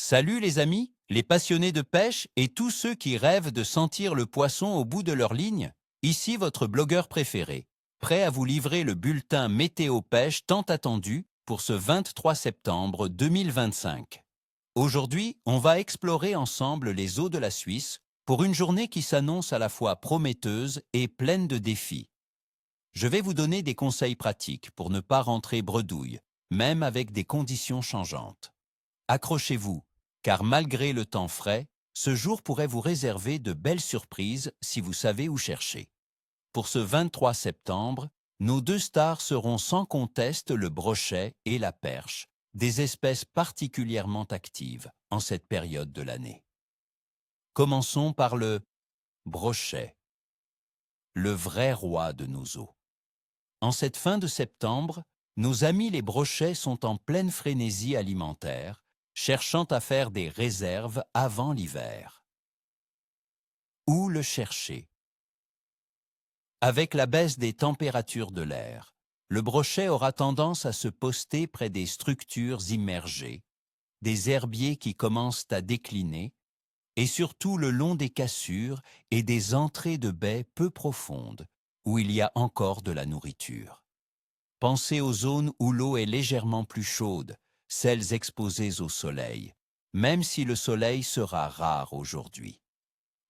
Salut les amis, les passionnés de pêche et tous ceux qui rêvent de sentir le poisson au bout de leur ligne. Ici votre blogueur préféré, prêt à vous livrer le bulletin météo pêche tant attendu pour ce 23 septembre 2025. Aujourd'hui, on va explorer ensemble les eaux de la Suisse pour une journée qui s'annonce à la fois prometteuse et pleine de défis. Je vais vous donner des conseils pratiques pour ne pas rentrer bredouille, même avec des conditions changeantes. Accrochez-vous, car malgré le temps frais, ce jour pourrait vous réserver de belles surprises si vous savez où chercher. Pour ce 23 septembre, nos deux stars seront sans conteste le brochet et la perche, des espèces particulièrement actives en cette période de l'année. Commençons par le brochet, le vrai roi de nos eaux. En cette fin de septembre, nos amis les brochets sont en pleine frénésie alimentaire, cherchant à faire des réserves avant l'hiver. Où le chercher? Avec la baisse des températures de l'air, le brochet aura tendance à se poster près des structures immergées, des herbiers qui commencent à décliner, et surtout le long des cassures et des entrées de baies peu profondes, où il y a encore de la nourriture. Pensez aux zones où l'eau est légèrement plus chaude, celles exposées au soleil, même si le soleil sera rare aujourd'hui.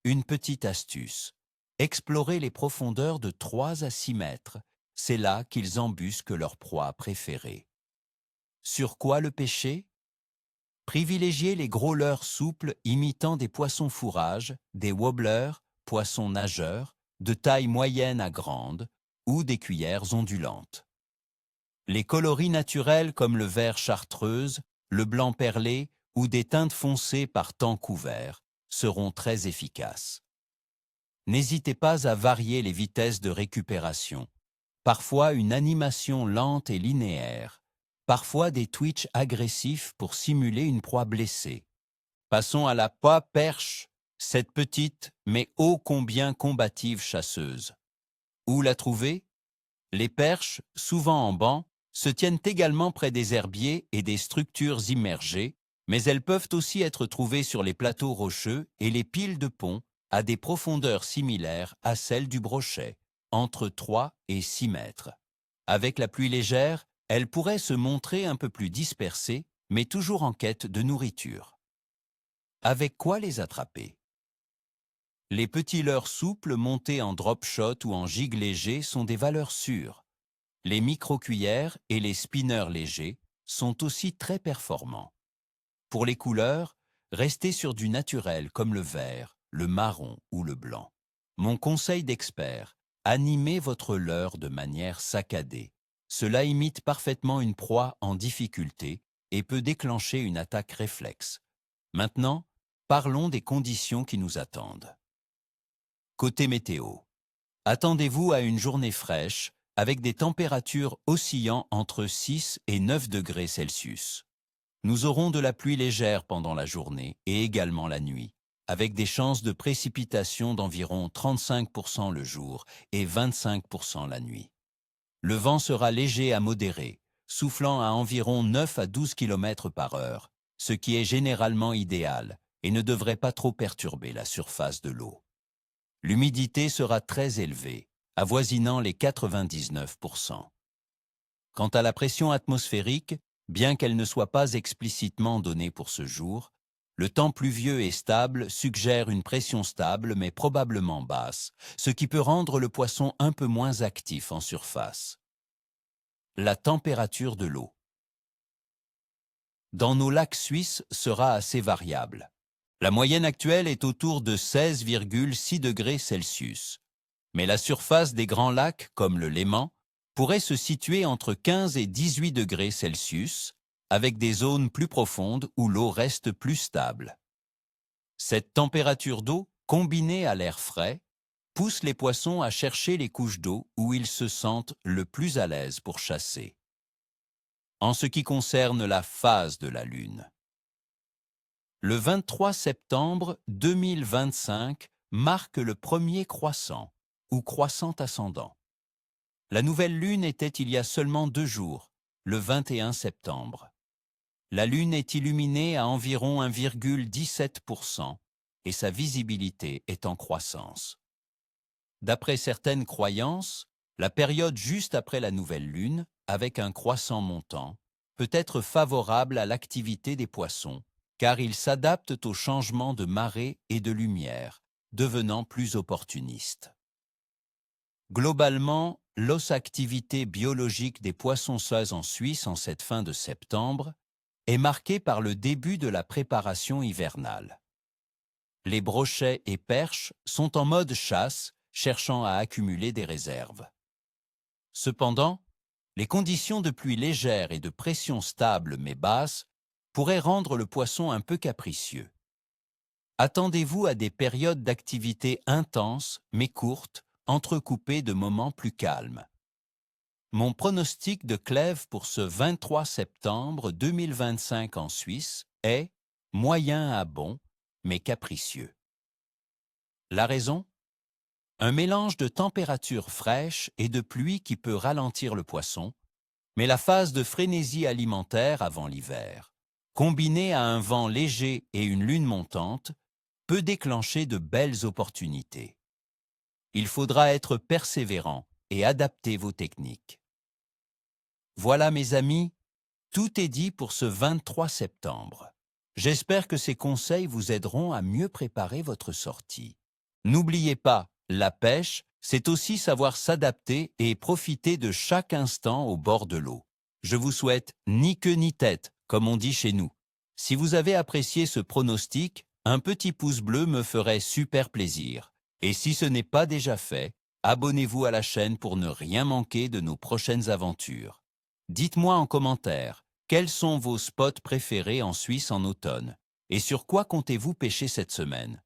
Une petite astuce. Explorez les profondeurs de 3 à 6 mètres. C'est là qu'ils embusquent leur proie préférée. Sur quoi le pêcher? Privilégiez les gros leurres souples imitant des poissons fourrages, des wobblers, poissons nageurs, de taille moyenne à grande, ou des cuillères ondulantes. Les coloris naturels comme le vert chartreuse, le blanc perlé ou des teintes foncées par temps couvert seront très efficaces. N'hésitez pas à varier les vitesses de récupération. Parfois une animation lente et linéaire, parfois des twitches agressifs pour simuler une proie blessée. Passons à la perche, cette petite mais ô combien combative chasseuse. Où la trouver? Les perches, souvent en banc, se tiennent également près des herbiers et des structures immergées, mais elles peuvent aussi être trouvées sur les plateaux rocheux et les piles de pont à des profondeurs similaires à celles du brochet, entre 3 et 6 mètres. Avec la pluie légère, elles pourraient se montrer un peu plus dispersées, mais toujours en quête de nourriture. Avec quoi les attraper? Les petits leurres souples montés en drop shot ou en gigue léger sont des valeurs sûres. Les micro-cuillères et les spinners légers sont aussi très performants. Pour les couleurs, restez sur du naturel comme le vert, le marron ou le blanc. Mon conseil d'expert, animez votre leurre de manière saccadée. Cela imite parfaitement une proie en difficulté et peut déclencher une attaque réflexe. Maintenant, parlons des conditions qui nous attendent. Côté météo, attendez-vous à une journée fraîche avec des températures oscillant entre 6 et 9 degrés Celsius. Nous aurons de la pluie légère pendant la journée et également la nuit, avec des chances de précipitation d'environ 35% le jour et 25% la nuit. Le vent sera léger à modéré, soufflant à environ 9 à 12 km par heure, ce qui est généralement idéal et ne devrait pas trop perturber la surface de l'eau. L'humidité sera très élevée, avoisinant les 99%. Quant à la pression atmosphérique, bien qu'elle ne soit pas explicitement donnée pour ce jour, le temps pluvieux et stable suggère une pression stable mais probablement basse, ce qui peut rendre le poisson un peu moins actif en surface. La température de l'eau dans nos lacs suisses sera assez variable. La moyenne actuelle est autour de 16,6 degrés Celsius. Mais la surface des grands lacs, comme le Léman, pourrait se situer entre 15 et 18 degrés Celsius, avec des zones plus profondes où l'eau reste plus stable. Cette température d'eau, combinée à l'air frais, pousse les poissons à chercher les couches d'eau où ils se sentent le plus à l'aise pour chasser. En ce qui concerne la phase de la Lune, le 23 septembre 2025 marque le premier croissant, ou croissant ascendant. La nouvelle lune était il y a seulement 2 jours, le 21 septembre. la Lune est illuminée à environ 1,17% et sa visibilité est en croissance. D'après certaines croyances, la période juste après la nouvelle Lune, avec un croissant montant, peut être favorable à l'activité des poissons, car ils s'adaptent aux changements de marée et de lumière, devenant plus opportunistes. Globalement, l'os-activité biologique des poissons-sauces en Suisse en cette fin de septembre est marquée par le début de la préparation hivernale. Les brochets et perches sont en mode chasse, cherchant à accumuler des réserves. Cependant, les conditions de pluie légère et de pression stable mais basse pourraient rendre le poisson un peu capricieux. Attendez-vous à des périodes d'activité intenses mais courtes, entrecoupées de moments plus calmes. Mon pronostic de clève pour ce 23 septembre 2025 en Suisse est moyen à bon, mais capricieux. La raison ? Un mélange de température fraîche et de pluie qui peut ralentir le poisson, mais la phase de frénésie alimentaire avant l'hiver, combinée à un vent léger et une lune montante, peut déclencher de belles opportunités. Il faudra être persévérant et adapter vos techniques. Voilà mes amis, tout est dit pour ce 23 septembre. J'espère que ces conseils vous aideront à mieux préparer votre sortie. N'oubliez pas, la pêche, c'est aussi savoir s'adapter et profiter de chaque instant au bord de l'eau. Je vous souhaite ni queue ni tête, comme on dit chez nous. Si vous avez apprécié ce pronostic, un petit pouce bleu me ferait super plaisir. Et si ce n'est pas déjà fait, abonnez-vous à la chaîne pour ne rien manquer de nos prochaines aventures. Dites-moi en commentaire, quels sont vos spots préférés en Suisse en automne? Et sur quoi comptez-vous pêcher cette semaine?